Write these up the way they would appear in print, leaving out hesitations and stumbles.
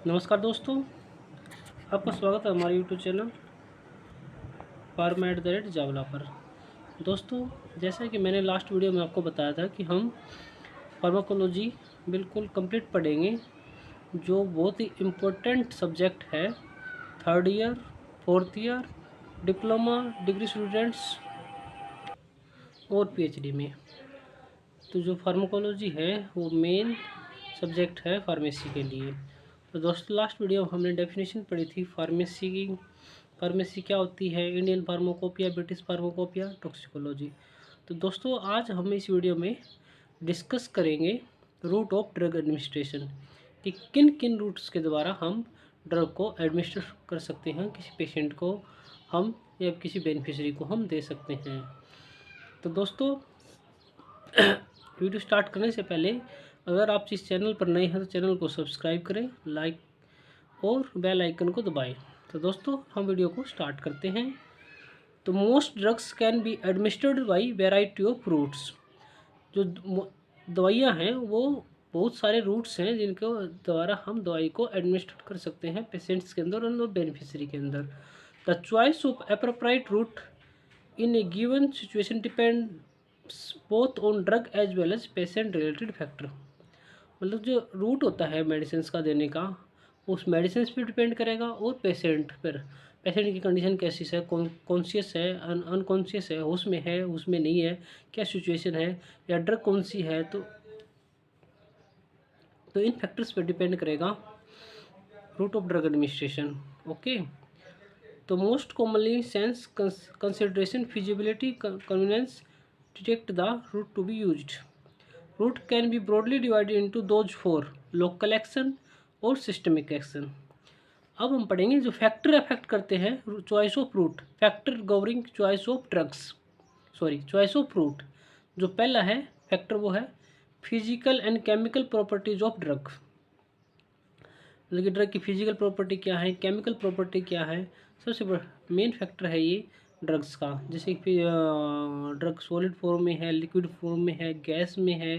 नमस्कार दोस्तों, आपका स्वागत है हमारे यूट्यूब चैनल फार्मा@जावला पर। दोस्तों, जैसा कि मैंने लास्ट वीडियो में आपको बताया था कि हम फार्माकोलॉजी बिल्कुल कंप्लीट पढ़ेंगे, जो बहुत ही इम्पोर्टेंट सब्जेक्ट है third year, fourth year, diploma, degree students और पीएचडी में। तो जो फार्माकोलॉजी है वो मेन सब्जेक्ट है फार्मेसी के लिए। तो दोस्तों, लास्ट वीडियो में हमने डेफिनेशन पढ़ी थी फार्मेसी की। फार्मेसी क्या होती है, Indian pharmacopoeia, British pharmacopoeia, toxicology. तो दोस्तों, आज हम इस वीडियो में डिस्कस करेंगे रूट ऑफ ड्रग एडमिनिस्ट्रेशन, कि किन किन रूट्स के द्वारा हम ड्रग को एडमिनिस्टर कर सकते हैं, किसी पेशेंट को हम या किसी बेनिफिशरी को हम दे सकते हैं। तो दोस्तों, वीडियो स्टार्ट करने से पहले अगर आप इस चैनल पर नए हैं तो चैनल को सब्सक्राइब करें, लाइक और बेल आइकन को दबाएं। तो दोस्तों, हम वीडियो को स्टार्ट करते हैं। तो most drugs can be administered by variety of routes. जो दवाइयाँ हैं वो बहुत सारे रूट्स हैं जिनके द्वारा हम दवाई को एडमिनिस्टर कर सकते हैं पेशेंट्स के अंदर और बेनिफिशरी के अंदर। The choice of appropriate route in a given situation depend both on drug as well as patient related factor. मतलब जो रूट होता है मेडिसिन का देने का, उस मेडिसिन पे डिपेंड करेगा और पेशेंट पर। पेशेंट की कंडीशन कैसी है, कॉन्शियस है, अनकॉन्शियस है, होश में है, होश में नहीं है, क्या सिचुएशन है, या ड्रग कौन सी है। तो इन फैक्टर्स पर डिपेंड करेगा route of drug administration. Okay. तो most commonly sense consideration feasibility convenience detect the route to be used. Route can be broadly divided into those for local action और सिस्टमिक एक्शन। अब हम पढ़ेंगे जो factor affect करते हैं choice of route, factor governing choice of drugs, choice of route. जो पहला है फैक्टर वो है physical and chemical properties of drug. मतलब कि ड्रग की फिजिकल प्रॉपर्टी क्या है, केमिकल प्रॉपर्टी क्या है। सबसे बड़ा मेन फैक्टर है ये ड्रग्स का। जैसे कि ड्रग सॉलिड फॉर्म में है, लिक्विड फॉर्म में है, गैस में है,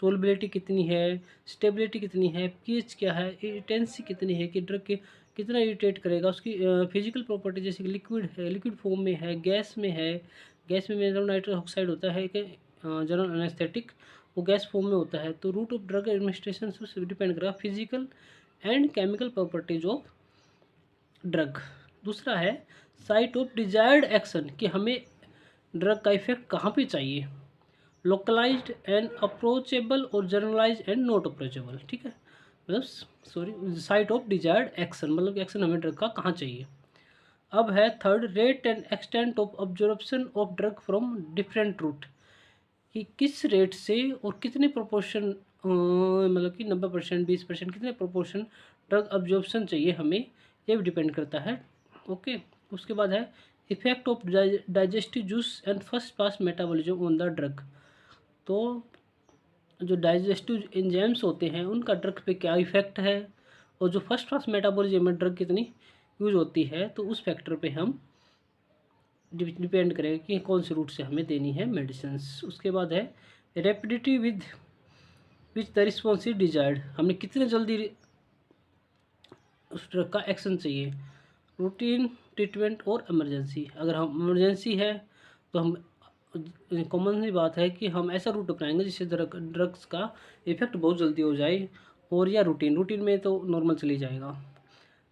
सोलबिलिटी कितनी है, स्टेबिलिटी कितनी है, पीएच क्या है, इरिटेंसी कितनी है, कि ड्रग के कितना इरिटेट करेगा। उसकी फिजिकल प्रॉपर्टी जैसे कि लिक्विड है, लिक्विड फॉर्म में है, गैस में है, गैस में मेजर नाइट्रस ऑक्साइड होता है कि जनरल एनेस्थेटिक, वो गैस फॉर्म में होता है। तो रूट ऑफ ड्रग एडमिनिस्ट्रेशन से डिपेंड करेगा physical and chemical properties of drug. दूसरा है साइट ऑफ डिजायर्ड एक्शन, कि हमें ड्रग का इफेक्ट कहाँ पे चाहिए। लोकलाइज्ड एंड अप्रोचेबल और जनरलाइज एंड नॉट अप्रोचेबल। ठीक है, मतलब साइट ऑफ डिजायर्ड एक्शन, मतलब एक्शन हमें ड्रग का कहाँ चाहिए। अब है third rate and extent of observation of drug from different route, कि किस रेट से और कितने प्रोपोर्शन, मतलब कि 90%, 20%, कितने प्रोपोर्शन ड्रग अब्जॉर्प्शन चाहिए हमें, ये भी डिपेंड करता है। ओके। उसके बाद है effect of digestive juice and first pass metabolism on the drug. तो जो डाइजेस्टिव एंजाइम्स होते हैं उनका ड्रग पे क्या इफेक्ट है, और जो फर्स्ट पास मेटाबॉलिज्म में ड्रग कितनी यूज होती है, तो उस फैक्टर पे हम डिपेंड करेगा कि कौन से रूट से हमें देनी है मेडिसिन। उसके बाद है rapidity with which the response is desired, हमें कितने जल्दी उस ड्रग का एक्शन चाहिए। रूटीन ट्रीटमेंट और इमरजेंसी, अगर हम इमरजेंसी है तो हम कॉमन सी बात है कि हम ऐसा रूट अपनाएंगे जिससे ड्रग्स का इफेक्ट बहुत जल्दी हो जाए। और या रूटीन में तो नॉर्मल चली जाएगा।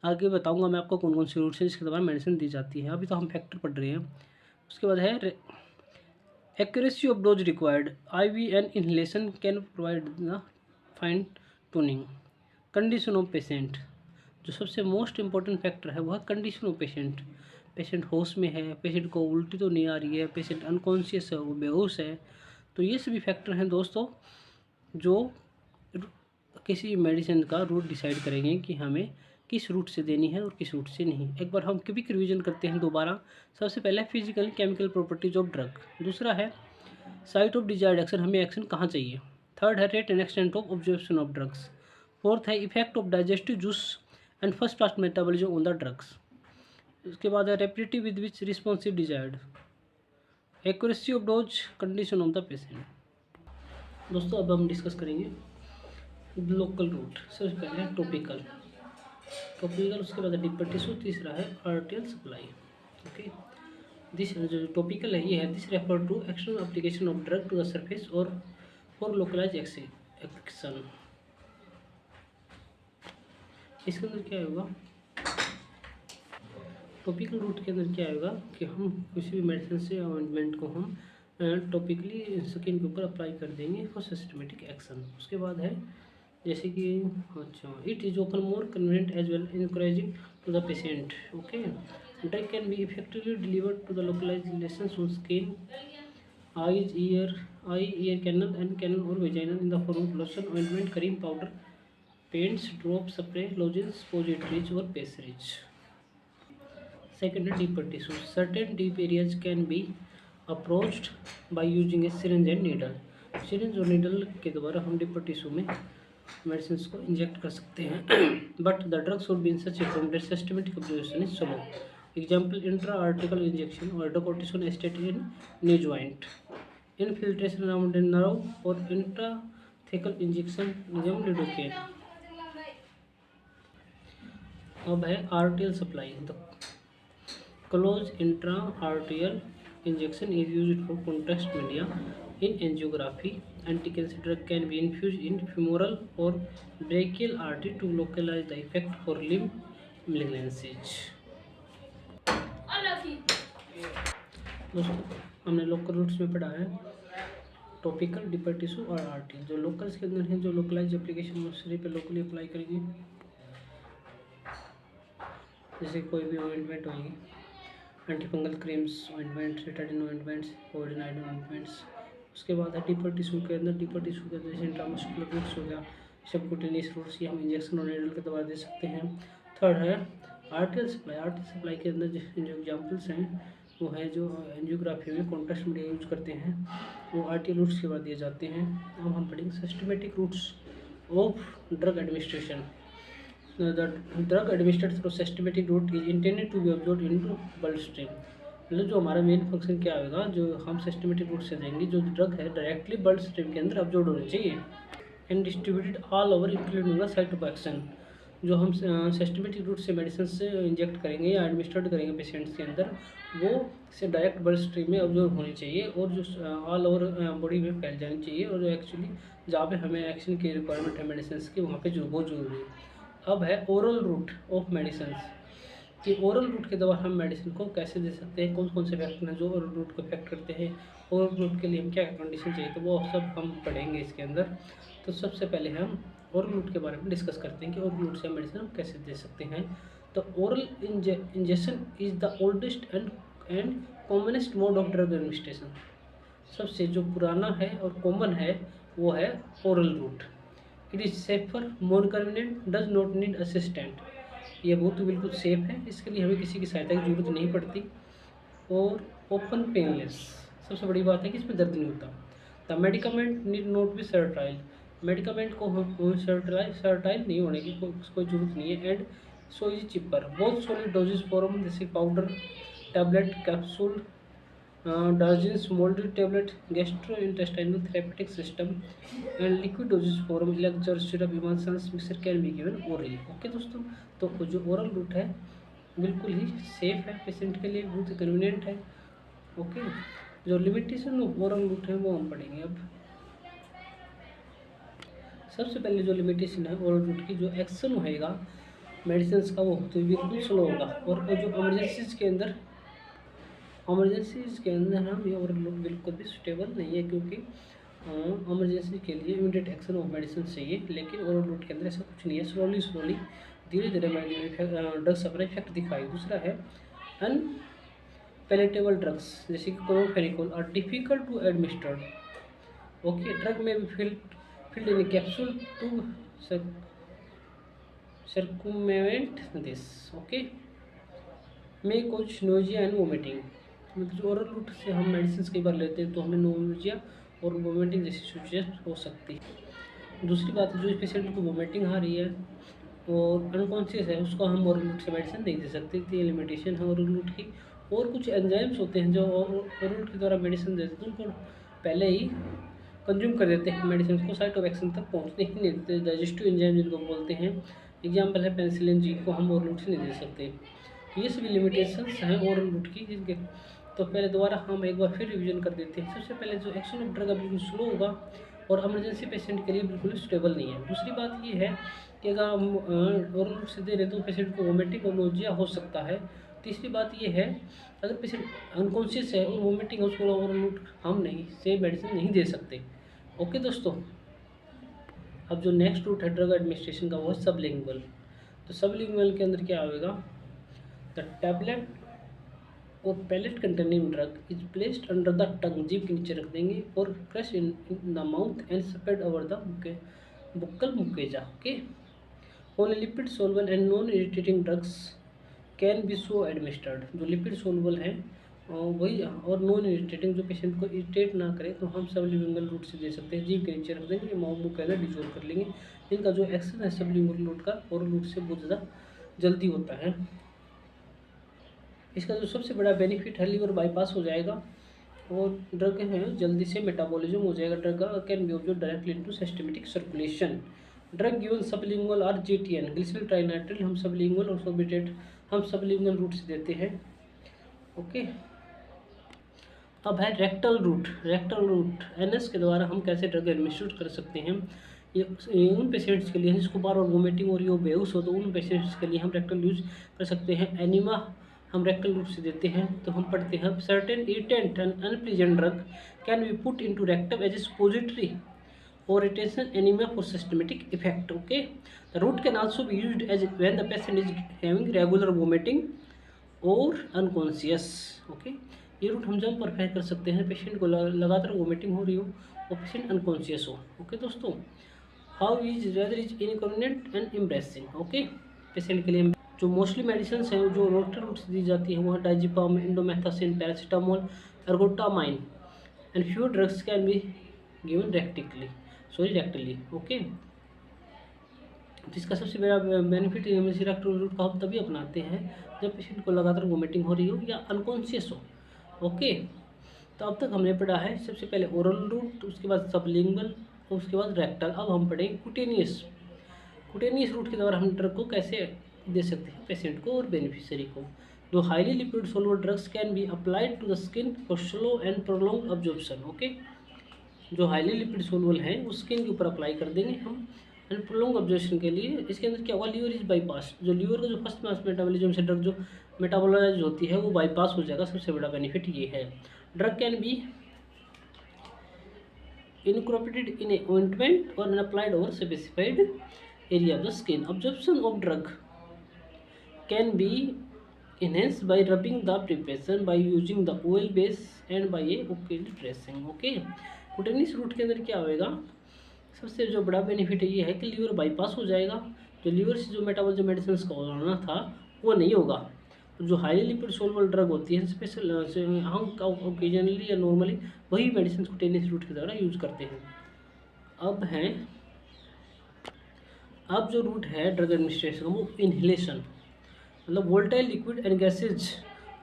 आगे बताऊंगा मैं आपको कौन कौन सी रूट्स हैं जिसके द्वारा मेडिसिन दी जाती है। अभी तो हम फैक्टर पढ़ रहे हैं। उसके बाद है accuracy of dose required, IV and inhalation can provide the fine tuning. Condition of patient, जो सबसे मोस्ट इम्पॉर्टेंट फैक्टर है वह कंडीशन ऑफ पेशेंट। पेशेंट होश में है, पेशेंट को उल्टी तो नहीं आ रही है, पेशेंट अनकॉन्शियस है, वो बेहोश है। तो ये सभी फैक्टर हैं दोस्तों जो किसी मेडिसिन का रूट डिसाइड करेंगे कि हमें किस रूट से देनी है और किस रूट से नहीं। एक बार हम क्विक रिवीजन करते हैं दोबारा। सबसे पहले physical chemical properties of drug. दूसरा है साइट ऑफ डिजायर्ड एक्शन, हमें एक्शन कहाँ चाहिए। थर्ड है rate and extent of observation of drugs. Fourth है effect of digestive juice and first pass metabolism on the drugs. उसके बाद है rapidity with which responsive desired, accuracy of dose, condition of the patient. दोस्तों, अब हम discuss करेंगे local route. सबसे पहले टॉपिकल। टॉपिकल, उसके बाद डीपर टिश्यू, तीसरा है आर्टियल सप्लाई। ओके, दिस जो टॉपिकल है ये है, this refer to external application of drug to the surface और फॉर लोकलाइज एक्शन। इसके अंदर क्या होगा, टॉपिकल रूट के अंदर क्या होगा कि हम किसी भी मेडिसिन से ऑइंटमेंट को हम टॉपिकली स्किन के ऊपर अप्लाई कर देंगे फॉर सिस्टमेटिक एक्शन। उसके बाद है जैसे कि अच्छा, it is open more convenient as well encouraging to the patient. Okay, drug can be effectively delivered to the localise lesions on skin, eyes, ear canal and canal or vagina in the form of lotion, ointment, cream, powder, paints, drop, spray, lozenges, positridge or pessaridge. Second, deeper tissue. Certain deep areas can be approached by using a syringe and needle. Syringe और needle के द्वारा हम deeper tissue में medicine को inject कर सकते हैं, but the drug should be in such a form that systematic absorption is slow. Example, intra article injection और hydrocortisone acetate in knee joint, infiltration around the nerve और intrathecal injection निजम lidocaine. अब है arterial supply. The close intra arterial injection is used for contrast media in angiography. Anti-cancer drug can be infused in femoral or brachial artery to localize the effect for limb malignancies. दोस्तों, हमने local routes में पढ़ा है topical, deeper tissue और आर्टियल। जो locals के अंदर हैं, जो लोकलाइज एप्लीकेशन शरीर पे लोकली अप्लाई करेंगे, जैसे कोई भी ऑइंटमेंट होगी, एंटीफंगल क्रीम्स, ऑइंटमेंट्स, सिटाडिन ऑइंटमेंट्स, पोविडोनाइड ऑइंटमेंट्स। उसके बाद है डीपर टिश्यू के अंदर, डीपर टिश्यू के अंदर जैसे इंट्रामस्कुलर रूट्स हो गया, सबक्यूटेनियस रूट्स, ये हम इंजेक्शन और नीडल के द्वारा दे सकते हैं। थर्ड है आर्टियल सप्लाई। आर्टियल सप्लाई के अंदर जो एग्जांपल्स हैं वो है जो एंजियोग्राफी में कॉन्ट्रास्ट मीडिया यूज करते हैं, वो आर्टियल रूट्स के बाद दिए जाते हैं। अब हम पढ़ेंगे systematic routes of drug administration. The drug administered through systematic route is intended to be absorbed into blood stream. मतलब जो हमारा मेन फंक्शन क्या होगा, जो हम सिस्टमेटिक रूट से देंगे, जो ड्रग है डायरेक्टली ब्लड स्ट्रीम के अंदर अब्जॉर्ब होनी चाहिए and distributed all over including the site of action. जो हम सिस्टमेटिक रूट से मेडिसिन से इंजेक्ट करेंगे या एडमिनिस्ट्रेट करेंगे पेशेंट्स के अंदर, वो से डायरेक्ट ब्लड स्ट्रीम में अब्जॉर्ब होनी चाहिए और जो ऑल ओवर बॉडी में फैल जानी चाहिए, और जो एक्चुअली जहाँ पे हमें एक्शन की रिक्वायरमेंट है मेडिसिन की, वहाँ पे जो बहुत जरूरी है। अब है ओरल रूट ऑफ मेडिसिन कि ओरल रूट के द्वारा हम मेडिसिन को कैसे दे सकते हैं, कौन कौन से फैक्टर हैं जो ओरल रूट को इफेक्ट करते हैं, ओरल रूट के लिए हम क्या कंडीशन चाहिए, तो वो सब हम पढ़ेंगे इसके अंदर। तो सबसे पहले हम ओरल रूट के बारे में डिस्कस करते हैं कि ओरल रूट से मेडिसिन हम कैसे दे सकते हैं। तो oral injection is the oldest and commonest mode of drug administration. सबसे जो पुराना है और कॉमन है वो है oral route. It is safer, more convenient, does not need assistant. ये बहुत बिल्कुल सेफ है, इसके लिए हमें किसी की सहायता की जरूरत नहीं पड़ती, और ओपन पेनलेस। सबसे बड़ी बात है कि इसमें दर्द नहीं होता। The medicament need not be sterile. Medicament को सर्टाइल नहीं होने की कोई जरूरत नहीं है। एंड सो इज चिपर, बहुत सॉलिड डोजेज फॉर्म जैसे powder, tablet, capsule, dozens, molded tablet, gastrointestinal therapeutic system, and liquid dosage form, elixir, syrup, emulsions, mixture can be given orally। Okay दोस्तों, तो जो ओरल रूट है बिल्कुल ही safe है patient के लिए, बहुत कन्वीनियंट है। ओके, जो लिमिटेशन ऑफ ओरल रूट है वो हम पढ़ेंगे अब। सबसे पहले जो लिमिटेशन है ओरल रूट की, जो एक्शन होएगा मेडिसिन का वो तो बिल्कुल स्लो होगा, और जो इमरजेंसीज के अंदर हम ये ओरल रूट बिल्कुल भी सुटेबल नहीं है, क्योंकि इमरजेंसी के लिए इमीडिएट एक्शन ऑफ मेडिसिन चाहिए, लेकिन ओरल रूट के अंदर ऐसा कुछ नहीं है। स्लोली धीरे धीरे ड्रग्स अपना इफेक्ट दिखाई। दूसरा है अनपैलेटेबल ड्रग्स जैसे कि chloramphenicol are difficult to administer. Okay, drug में भी filled in a capsule to circumvent this। Okay, में कुछ नोजिया एंड वोमिटिंग। मतलब जो ओरल रूट से हम मेडिसिन कई बार लेते हैं तो हमें नोजिया और वोमिटिंग जैसी सिचुएशन हो सकती है। दूसरी बात है, जो पेशेंट को वोमिटिंग आ रही है और अनकॉन्शियस है, उसको हम ओरल रूट से मेडिसिन नहीं दे सकते, तो ये लिमिटेशन है ओरल रूट की। और कुछ एंजाइम्स होते हैं जो ओरल रूट के द्वारा मेडिसिन देते हैं, उनको पहले ही कंज्यूम कर देते हैं मेडिसिन को, साइट ऑफ एक्शन तक पहुँचने ही नहीं देते। डाइजेस्टिव एंजाइम जिनको बोलते हैं, एग्जाम्पल है पेनिसिलिन जी को हम ओरल रूट से नहीं दे सकते। ये सभी लिमिटेशंस हैं ओरल रूट की जिनके। तो पहले दोबारा हम एक बार फिर रिवीजन कर देते हैं। सबसे पहले जो एक्शन ऑफ ड्रग है बिल्कुल स्लो होगा और इमरजेंसी पेशेंट के लिए बिल्कुल स्टेबल नहीं है। दूसरी बात ये है कि अगर हम ओरल रूट से दे रहे हैं तो पेशेंट को वोमिटिंग और नोजिया हो सकता है। तीसरी बात ये है अगर पेशेंट अनकॉन्शियस है और वोमिटिंग उसको ओरल रूट हम नहीं से मेडिसिन नहीं दे सकते। ओके दोस्तों, अब जो नेक्स्ट रूट है ड्रग एडमिनिस्ट्रेशन का वो है सबलिंगुअल। तो सबलिंगुअल के अंदर क्या आएगा, द टैबलेट और pellet containing drug is placed under the tongue, जीभ के नीचे रख देंगे, और crush in the mouth and spread over the buccal mucosa. Okay, only lipid soluble and non irritating drugs can be so administered. जो lipid soluble है वही और नॉन इरिटेटिंग जो पेशेंट को इरिटेट ना करे तो हम सबलिंगुअल रूट से दे सकते हैं। जीभ के नीचे रख देंगे, माउथ मुकेजा डिजोल्व कर लेंगे। इनका जो एक्शन है सबलिंगुअल रूट का ओरल रूट से बहुत ज़्यादा जल्दी होता है। इसका जो सबसे बड़ा बेनिफिट है लीवर बाईपास हो जाएगा और ड्रग है जल्दी से मेटाबॉलिज्म हो जाएगा। Drug can B observe directly into systematic circulation. Drug given sublingual और जीटीएन ग्लिसरॉल ट्राइनाइट्रिल हम सबलिंगुअल और सोर्बिटेट हम सबलिंगुअल रूट से देते हैं। ओके, अब है rectal route. Rectal route NS के द्वारा हम कैसे ड्रग एडमिनिस्ट्रेट कर सकते हैं। ये उन पेशेंट्स के लिए जिसको बार बार वोमिटिंग और ये बेहोश हो तो उन पेशेंट्स के लिए हम रेक्टल यूज कर सकते हैं। एनिमा हम रेक्टल रूट से देते हैं। तो हम पढ़ते हैं certain irritant and unpleasant drug can be put into rectum as a suppository और retention enema for systematic effect. Okay, the route can also be used as when the patient is having regular vomiting और unconscious. Okay, ये route हम जब prefer कर सकते हैं patient को लगातार वोमिटिंग हो रही हो और पेशेंट अनकॉन्शियस हो। ओके दोस्तों, how is rather is inconvenient and embarrassing. Okay, patient के लिए जो मोस्टली मेडिसिन हैं जो रेक्टल रूट से दी जाती है वो है diazepam, indomethacin, paracetamol, ergotamine and few drugs can be given rectally. Okay, जिसका सबसे बड़ा बेनिफिट इमरजेंसी रेक्टल रूट का हम तभी अपनाते हैं जब पेशेंट को लगातार वोमिटिंग हो रही हो या अनकॉन्शियस हो। ओके, तो अब तक हमने पढ़ा है सबसे पहले ओरल रूट, उसके बाद सबलिंगुअल, उसके बाद रेक्टल। अब हम पढ़ेंगे कुटेनियस रूट के द्वारा हम ड्रग को कैसे दे सकते हैं पेशेंट को और बेनिफिशियरी को। जो highly lipid soluble drugs can be applied to the skin for slow and prolong absorption. Okay, जो हाईली लिपिड सोलबल है वो स्किन के ऊपर अप्लाई कर देंगे हम एंड प्रोलॉन्ग अब्जॉर्प्शन के लिए। इसके अंदर क्या होगा, लीवर इज बाईपास। जो लीवर का जो फर्स्ट मास मेटाबॉलिज्म से ड्रग जो मेटाबोलाइज होती है वो बाईपास हो जाएगा। सबसे बड़ा बेनिफिट ये है। Drug can B incorporated in a ointment or applied over specified area of the skin. Absorption of drug can be enhanced by rubbing the preparation, by using the oil base and by a occult dressing. Okay, cutaneous route के अंदर क्या होएगा, सबसे जो बड़ा benefit ये है कि लीवर बाईपास हो जाएगा। जो लीवर से जो मेटाबॉलिज्म मेडिसिन का होना था वो नहीं होगा। जो हाईली लिपिड सोलबल ड्रग होती है स्पेशल हम ओकेजनली या नॉर्मली वही मेडिसिन कुटेनियस रूट के द्वारा यूज करते हैं। अब जो रूट है ड्रग एडमिनिस्ट्रेशन वो इनहेलेशन, मतलब volatile liquid and gases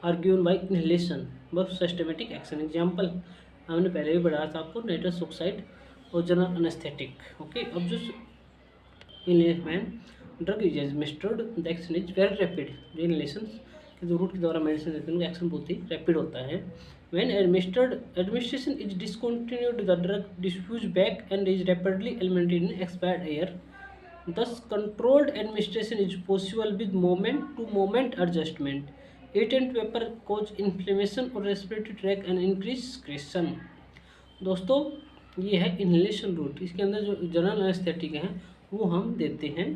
are given by inhalation बस सिस्टमेटिक एक्शन। एग्जांपल हमने पहले भी पढ़ा था आपको, नाइट्रस ऑक्साइड और जनरल एनेस्थेटिक। ओके, अब जो inhalation drug is administered the action is very rapid. जो इनहेलेशन जो रूट के द्वारा मेडिसिन देते हैं उनका एक्शन बहुत ही रैपिड होता है। When administration is discontinued the drug diffuse back and is rapidly eliminated in expired air. Thus, controlled administration is possible with moment-to-moment adjustment. Irritant vapor cause inflammation or respiratory tract and increase secretion. दोस्तों, ये है inhalation root. इसके अंदर जो general anaesthetic हैं वो हम देते हैं।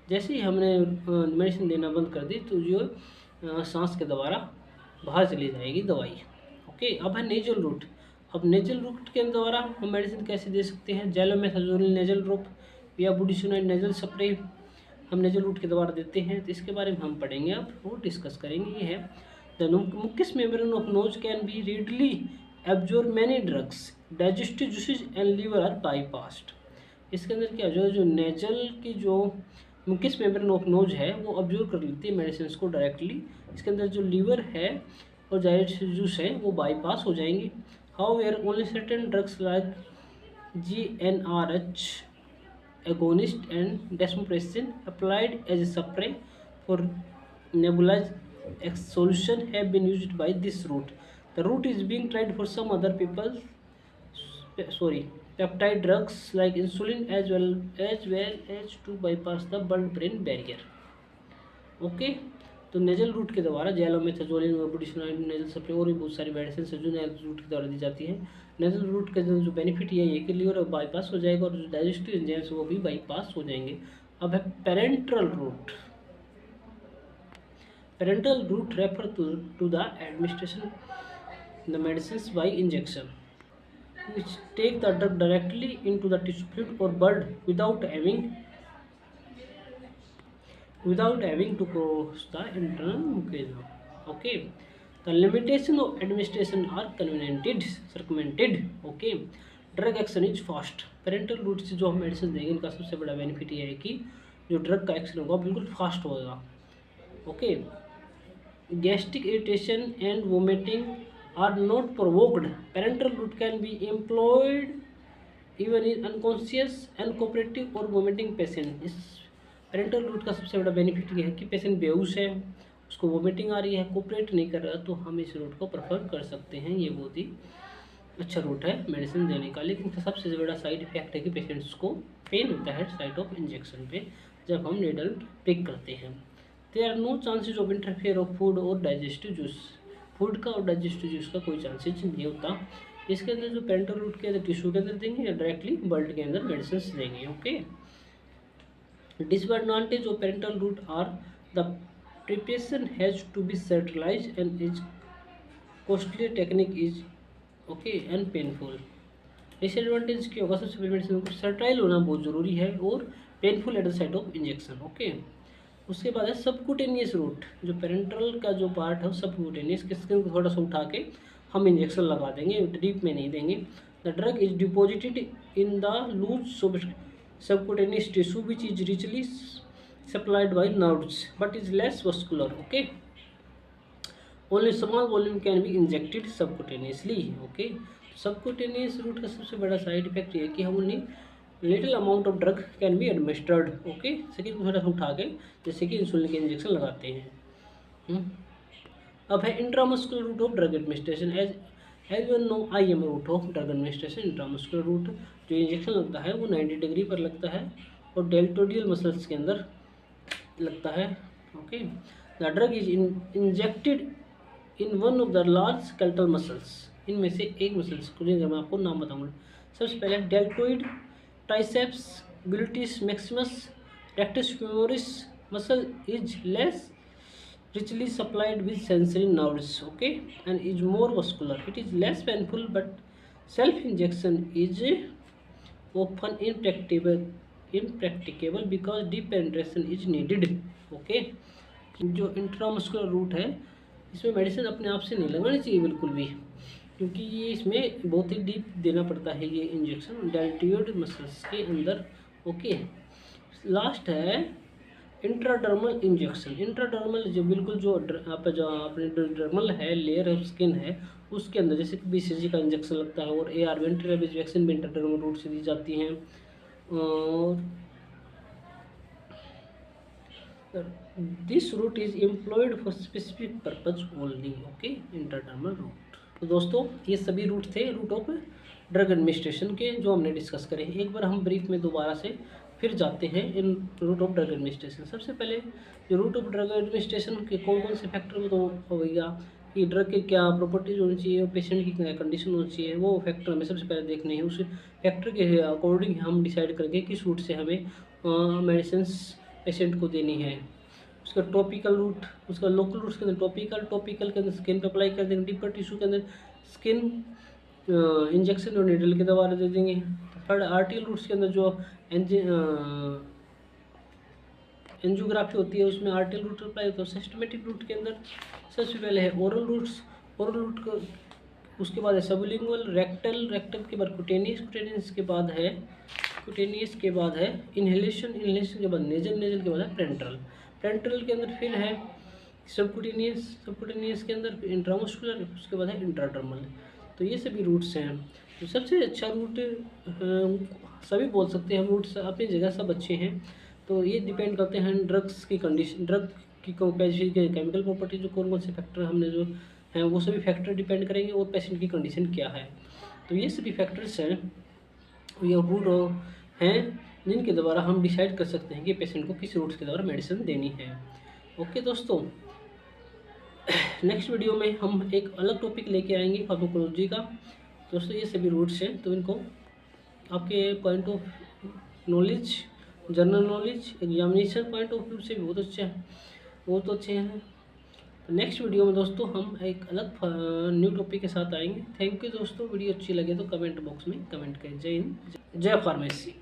जैसे ही हमने मेडिसिन देना बंद कर दी तो जो सांस के द्वारा बाहर चली जाएगी दवाई। ओके, अब है नेजल रूट। अब नेजल रूट के द्वारा हम मेडिसिन कैसे दे सकते हैं, जैलोमेथाजोनिल नेजल ड्रॉप या बुडिसोनाइड नेजल स्प्रे हम नेजल रूट के द्वारा देते हैं। तो इसके बारे में हम पढ़ेंगे, अब वो डिस्कस करेंगे। ये है the mucous membrane of nose can be readily absorb many drugs, digestive juices and liver are bypassed. इसके अंदर क्या जो नेजल की जो मुकस मेम्ब्रेन ऑफ नोज है वो ऑब्जर्व कर लेती है मेडिसिन को डायरेक्टली। इसके अंदर जो लीवर है और डाइजेस्टिव जूस है वो बाईपास हो जाएंगे। How were only certain drugs like GnRH agonist and desmopressin applied as a spray for nebulized solution have been used by this route. The route is being tried for some other people, peptide drugs like insulin as to bypass the blood brain barrier. Okay, तो nasal route के द्वारा जेलोमेथाजोलिन और बुडिशनाइड nasal spray और भी बहुत सारी medicine है जो नेजल रूट के द्वारा दी जाती है। नेजल रूट का जो बेनिफिट है ये कि लीवर बाईपास हो जाएगा और जो डाइजेस्टिव एंजाइम्स वो भी बाईपास हो जाएंगे। अब है parenteral route. Parenteral route refer to the administration the medicine by injection which take the drug directly into the tissue fluid or blood without having to cross the internal mucosa. Okay, the limitation of administration are circumvented. Okay, drug action is fast. Parenteral route से जो हम medicine देंगे इनका सबसे बड़ा benefit ये है कि जो ड्रग का एक्शन होगा बिल्कुल फास्ट होगा। Okay, gastric irritation and vomiting are not provoked. Parenteral route can be employed even in unconscious and cooperative or vomiting patient. इस पेरेंटल रूट का सबसे बड़ा बेनिफिट ये है कि पेशेंट बेहोश है, उसको वोमिटिंग आ रही है, कोऑपरेट नहीं कर रहा, तो हम इस रूट को प्रेफर कर सकते हैं। ये बहुत ही अच्छा रूट है मेडिसिन देने का। लेकिन सबसे बड़ा साइड इफेक्ट है कि पेशेंट्स को पेन होता है साइट ऑफ इंजेक्शन पे जब हम नीडल पिक करते हैं। There are no chances of interfere of food और डाइजेस्टिव जूस। फूड का और डाइजेस्टिव जूस का कोई चांसेस नहीं होता। इसके अंदर जो पेरेंटल रूट के अंदर टिश्यू के अंदर देंगे या डायरेक्टली ब्लड के अंदर मेडिसिन देंगे। Okay, disadvantage of parental route are the preparation has to be centralised and is costly technique is okay and painful. Disadvantage क्या होगा? सबसे पहले मेडिसिन को सर्टाइल होना बहुत ज़रूरी है और painful at the site of injection. Okay, उसके बाद है सबकुटेनियस रूट। जो पेरेंटल का जो पार्ट है वो सबकुटेनियस के स्किन को थोड़ा सा उठा के हम इंजेक्शन लगा देंगे, डीप में नहीं देंगे। The drug is deposited in the loose subcutaneous tissue which is richly supplied by nerves but is less vascular. Okay, only small volume can be injected subcutaneously. Okay, subcutaneous route का सबसे बड़ा side effect ये है कि हम उन्हें little amount of drug can be administered. Okay, second को थोड़ा सा उठा के जैसे कि इंसुलिन के इंजेक्शन लगाते हैं। अब है intramuscular route of drug administration. As you know IM route of drug administration. Intramuscular route जो इंजेक्शन लगता है वो 90 डिग्री पर लगता है और डेल्टोडियल मसल्स के अंदर लगता है। Okay, the drug is injected in one of the large skeletal muscles. इनमें से एक मसल्स को मैं आपको नाम बताऊंगा। सबसे पहले deltoid triceps gluteus maximus rectus femoris muscle is less richly supplied with sensory nerves, okay, and is more vascular. It is less painful, but self injection is often impracticable because deep penetration is needed. Okay, जो intramuscular route है इसमें medicine अपने आप से नहीं लगानी चाहिए बिल्कुल भी, क्योंकि ये इसमें बहुत ही डीप देना पड़ता है ये इंजेक्शन डेल्टोइड मसल्स के अंदर। ओके, लास्ट है इंट्राडर्मल इंजेक्शन। इंट्राडर्मल जो बिल्कुल जो अपने डर्मल है लेयर ऑफ स्किन है उसके अंदर, जैसे कि BCG का इंजेक्शन लगता है और AR वेंट्रिलोरेस वैक्सीन भी इंट्राडर्मल रूट से दी जाती हैं। और this route is employed for specific purpose only. Okay, intradermal route. तो दोस्तों ये सभी रूट थे रूट ऑफ ड्रग एडमिनिस्ट्रेशन के जो हमने डिस्कस करे। एक बार हम ब्रीफ में दोबारा से फिर जाते हैं इन रूट ऑफ ड्रग एडमिनिस्ट्रेशन। सबसे पहले जो रूट ऑफ ड्रग एडमिनिस्ट्रेशन के कौन कौन से फैक्टर तो हो गया कि ड्रग के क्या प्रॉपर्टीज होनी चाहिए और पेशेंट की क्या कंडीशन होनी चाहिए, वो फैक्टर हमें सबसे पहले देखने हैं। उस फैक्टर के अकॉर्डिंग हम डिसाइड करेंगे किस रूट से हमें मेडिसिन पेशेंट को देनी है। उसका टॉपिकल रूट, उसका लोकल रूट के अंदर टॉपिकल के अंदर स्किन पर अप्लाई कर देंगे, डीपर टिश्यू के अंदर स्किन इंजेक्शन और नीडल के द्वारा दे देंगे। थर्ड आर्टिकल रूट्स के अंदर जो एंजियोग्राफी होती है उसमें आर्टिकल रूट अप्लाई होता है। सिस्टमेटिक रूट के अंदर सबसे पहले है ओरल रूट्स, ओरल रूट को उसके बाद है सबलिंगुअल, रेक्टल के बाद कुटेनियस के बाद है इनहेलेशन के बाद नेजल के बाद है पेरेंटल के अंदर फिर है सबकुटेनियस के अंदर इंट्रामस्कुलर, उसके बाद है इंट्राडर्मल। तो ये सभी रूट्स हैं। तो सबसे अच्छा रूट सभी बोल सकते हैं, हम रूट अपनी जगह सब अच्छे हैं। तो ये डिपेंड करते हैं ड्रग्स की कंडीशन, ड्रग की केमिकल प्रॉपर्टी, जो कौन कौन से फैक्टर हमने जो हैं वो सभी फैक्टर डिपेंड करेंगे, और पेशेंट की कंडीशन क्या है। तो ये सभी फैक्टर्स हैं, ये रूट हैं जिनके द्वारा हम डिसाइड कर सकते हैं कि पेशेंट को किस रूट के द्वारा मेडिसिन देनी है। ओके दोस्तों, नेक्स्ट वीडियो में हम एक अलग टॉपिक लेके आएंगे फार्माकोलॉजी का। दोस्तों ये सभी रूट्स हैं, तो इनको आपके point of knowledge, general knowledge, examination point of view से भी बहुत अच्छे हैं। तो नेक्स्ट वीडियो में दोस्तों हम एक अलग न्यू टॉपिक के साथ आएंगे। थैंक यू दोस्तों, वीडियो अच्छी लगे तो कमेंट बॉक्स में कमेंट करें। जय हिंद, जय फार्मेसी।